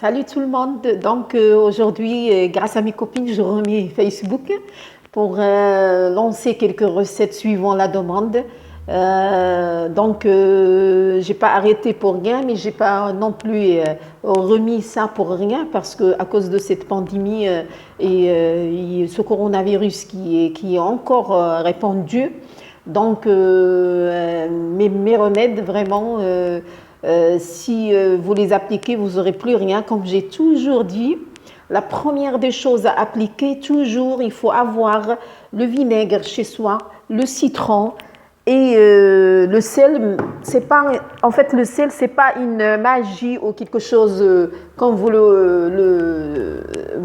Salut tout le monde. Donc aujourd'hui, grâce à mes copines, je remets Facebook pour lancer quelques recettes suivant la demande. J'ai pas arrêté pour rien, mais j'ai pas non plus remis ça pour rien parce que à cause de cette pandémie et ce coronavirus qui est encore répandu. Mes remèdes vraiment. Si vous les appliquez, vous n'aurez plus rien. Comme j'ai toujours dit, la première des choses à appliquer, toujours, il faut avoir le vinaigre chez soi, le citron et le sel. C'est pas, en fait, le sel, c'est pas une magie ou quelque chose comme vous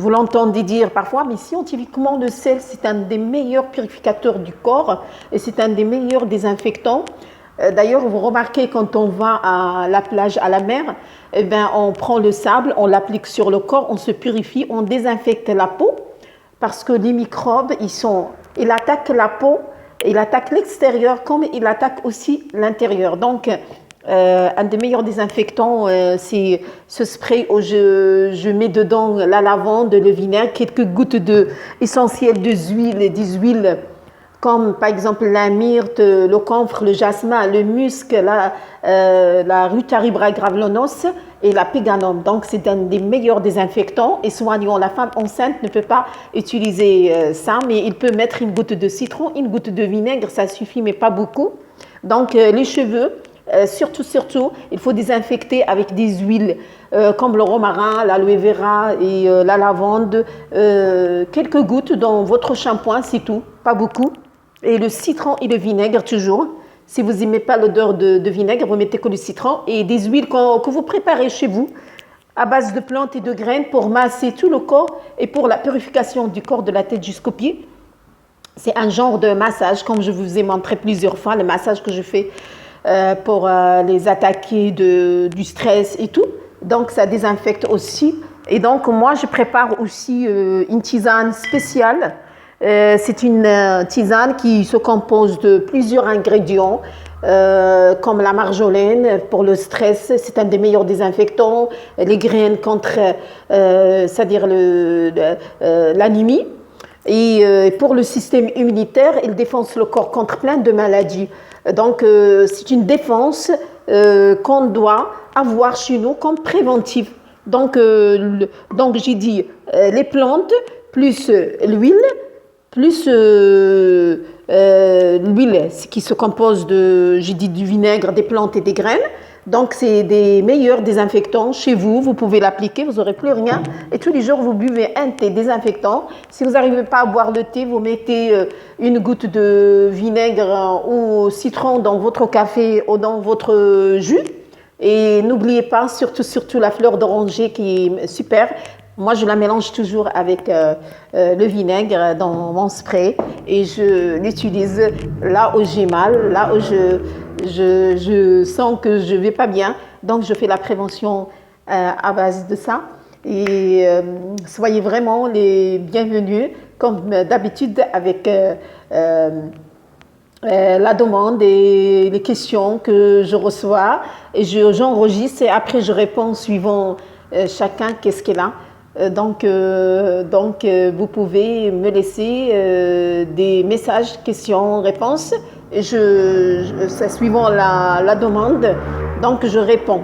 l'entendez dire parfois, mais scientifiquement, le sel, c'est un des meilleurs purificateurs du corps et c'est un des meilleurs désinfectants. D'ailleurs, vous remarquez quand on va à la plage, à la mer, eh bien, on prend le sable, on l'applique sur le corps, on se purifie, on désinfecte la peau parce que les microbes, ils attaquent la peau, ils attaquent l'extérieur comme ils attaquent aussi l'intérieur. Donc, un des meilleurs désinfectants, c'est ce spray où je mets dedans la lavande, le vinaigre, quelques gouttes essentielles des huiles comme par exemple la myrte, le camphre, le jasmin, le musc, la Rutaria graveolens et la péganum. Donc c'est un des meilleurs désinfectants et soignant. La femme enceinte ne peut pas utiliser ça, mais il peut mettre une goutte de citron, une goutte de vinaigre, ça suffit, mais pas beaucoup. Donc les cheveux, surtout, il faut désinfecter avec des huiles comme le romarin, l'aloe vera et la lavande. Quelques gouttes dans votre shampoing, c'est tout, pas beaucoup. Et le citron et le vinaigre toujours. Si vous n'aimez pas l'odeur de vinaigre, vous mettez que le citron et des huiles que vous préparez chez vous à base de plantes et de graines pour masser tout le corps et pour la purification du corps de la tête jusqu'aux pieds. C'est un genre de massage, comme je vous ai montré plusieurs fois, le massage que je fais pour les attaquer du stress et tout. Donc, ça désinfecte aussi. Et donc, moi, je prépare aussi une tisane spéciale. C'est une tisane qui se compose de plusieurs ingrédients, comme la marjolaine pour le stress, c'est un des meilleurs désinfectants, les graines contre, c'est-à-dire l'anémie. Et pour le système immunitaire, il défense le corps contre plein de maladies. Donc, c'est une défense qu'on doit avoir chez nous comme préventive. Donc j'ai dit les plantes plus l'huile, plus l'huile qui se compose j'ai dit du vinaigre, des plantes et des graines. Donc, c'est des meilleurs désinfectants chez vous. Vous pouvez l'appliquer, vous n'aurez plus rien. Et tous les jours, vous buvez un thé désinfectant. Si vous n'arrivez pas à boire le thé, vous mettez une goutte de vinaigre ou citron dans votre café ou dans votre jus. Et n'oubliez pas, surtout la fleur d'oranger qui est super. Moi, je la mélange toujours avec le vinaigre dans mon spray et je l'utilise là où j'ai mal, là où je sens que je ne vais pas bien. Donc, je fais la prévention à base de ça. Et soyez vraiment les bienvenus, comme d'habitude, avec la demande et les questions que je reçois. Et j'enregistre et après, je réponds suivant chacun qu'est-ce qu'il a. Vous pouvez me laisser des messages, questions, réponses. Et c'est suivant la demande, donc je réponds.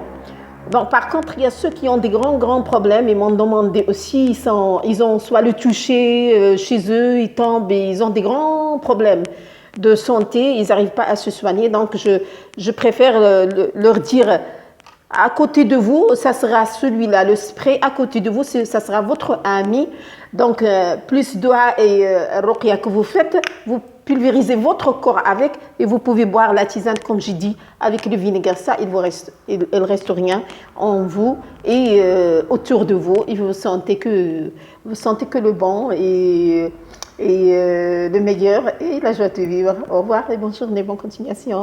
Bon, par contre, il y a ceux qui ont des grands problèmes. Ils m'ont demandé aussi, ils ont soit le toucher chez eux, ils tombent et ils ont des grands problèmes de santé. Ils n'arrivent pas à se soigner. Donc, je préfère leur dire... À côté de vous, ça sera celui-là, le spray. À côté de vous, ça sera votre ami. Donc, plus doigts et ruqya que vous faites, vous pulvérisez votre corps avec et vous pouvez boire la tisane, comme j'ai dit, avec le vinaigre. Ça, il reste rien en vous et autour de vous. Et vous sentez que le bon et le meilleur et la joie de vivre. Au revoir et bonne journée, bonne continuation.